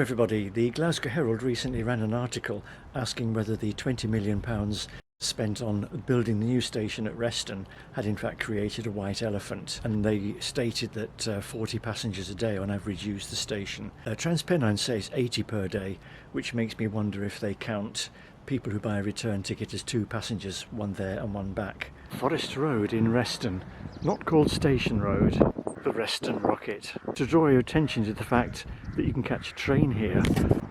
everybody. The Glasgow Herald recently ran an article asking whether the £20 million spent on building the new station at Reston had in fact created a white elephant, and they stated that 40 passengers a day on average use the station. TransPennine says 80 per day, which makes me wonder if they count people who buy a return ticket as 2 passengers, one there and one back. Forest Road in Reston, not called Station Road, the Reston Rocket. To draw your attention to the fact that you can catch a train here.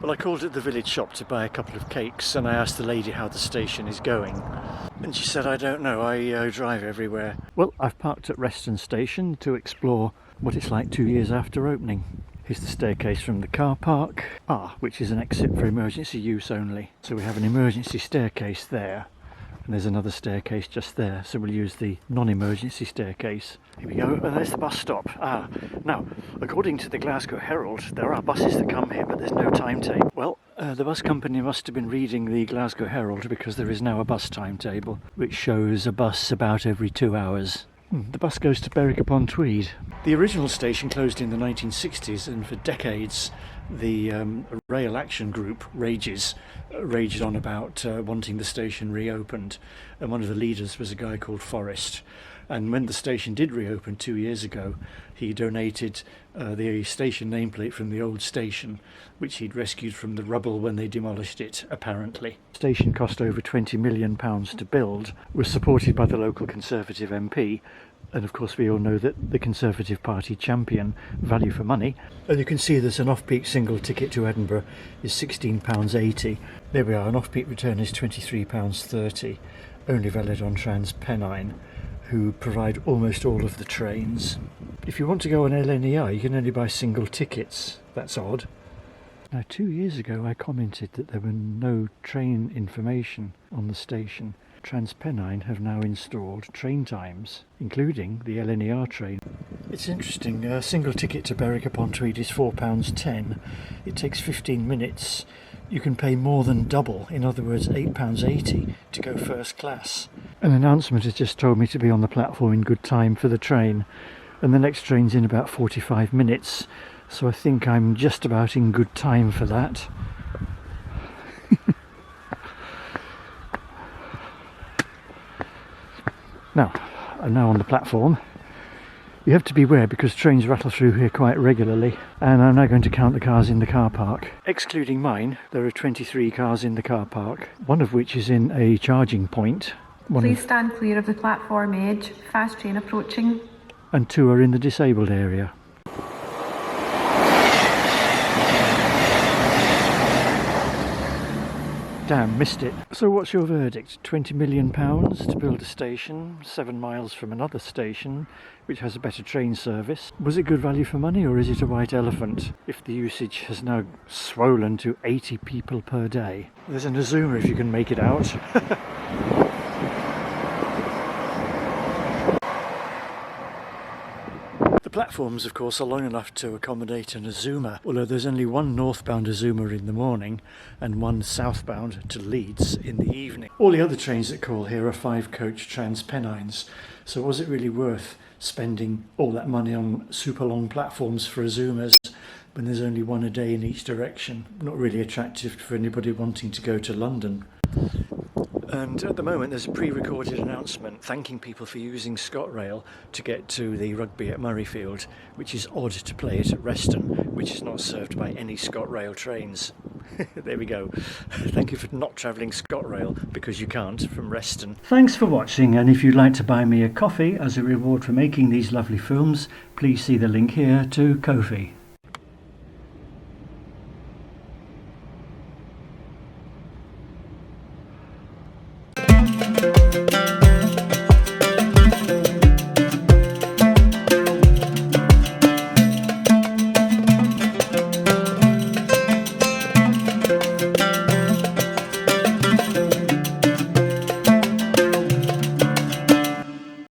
Well, I called at the village shop to buy a couple of cakes, and I asked the lady how the station is going, and she said, I don't know, I drive everywhere. Well, I've parked at Reston Station to explore what it's like 2 years after opening. Here's the staircase from the car park, which is an exit for emergency use only. So we have an emergency staircase there, and there's another staircase just there, so we'll use the non-emergency staircase. Here we go, and there's the bus stop. Now, according to the Glasgow Herald, there are buses that come here, but there's no timetable. Well, the bus company must have been reading the Glasgow Herald, because there is now a bus timetable, which shows a bus about every 2 hours. The bus goes to Berwick-upon-Tweed. The original station closed in the 1960s, and for decades the Rail Action Group raged on about wanting the station reopened, and one of the leaders was a guy called Forrest. And when the station did reopen 2 years ago, he donated the station nameplate from the old station, which he'd rescued from the rubble when they demolished it, apparently. The station cost over £20 million to build, was supported by the local Conservative MP, and of course we all know that the Conservative Party champion value for money. And you can see there's an off-peak single ticket to Edinburgh is £16.80. There we are, an off-peak return is £23.30, only valid on TransPennine, who provide almost all of the trains. If you want to go on LNER, you can only buy single tickets. That's odd. Now, 2 years ago I commented that there were no train information on the station. TransPennine have now installed train times, including the LNER train. It's interesting, a single ticket to Berwick-upon-Tweed is £4.10. It takes 15 minutes. You can pay more than double, in other words £8.80, to go first class. An announcement has just told me to be on the platform in good time for the train, and the next train's in about 45 minutes, so I think I'm just about in good time for that. Now, I'm now on the platform. You have to beware because trains rattle through here quite regularly, and I'm now going to count the cars in the car park. Excluding mine, there are 23 cars in the car park, one of which is in a charging point. Please stand clear of the platform edge, fast train approaching. And 2 are in the disabled area. Damn, missed it. So what's your verdict? £20 million to build a station 7 miles from another station which has a better train service. Was it good value for money, or is it a white elephant if the usage has now swollen to 80 people per day? There's an Azuma if you can make it out. The platforms, of course, are long enough to accommodate an Azuma, although there's only one northbound Azuma in the morning and one southbound to Leeds in the evening. All the other trains that call here are 5-coach TransPennines, so was it really worth spending all that money on super long platforms for Azumas when there's only one a day in each direction? Not really attractive for anybody wanting to go to London. And at the moment there's a pre-recorded announcement thanking people for using ScotRail to get to the rugby at Murrayfield, which is odd to play it at Reston, which is not served by any ScotRail trains. There we go. Thank you for not travelling ScotRail, because you can't, from Reston. Thanks for watching, and if you'd like to buy me a coffee as a reward for making these lovely films, please see the link here to Ko-fi.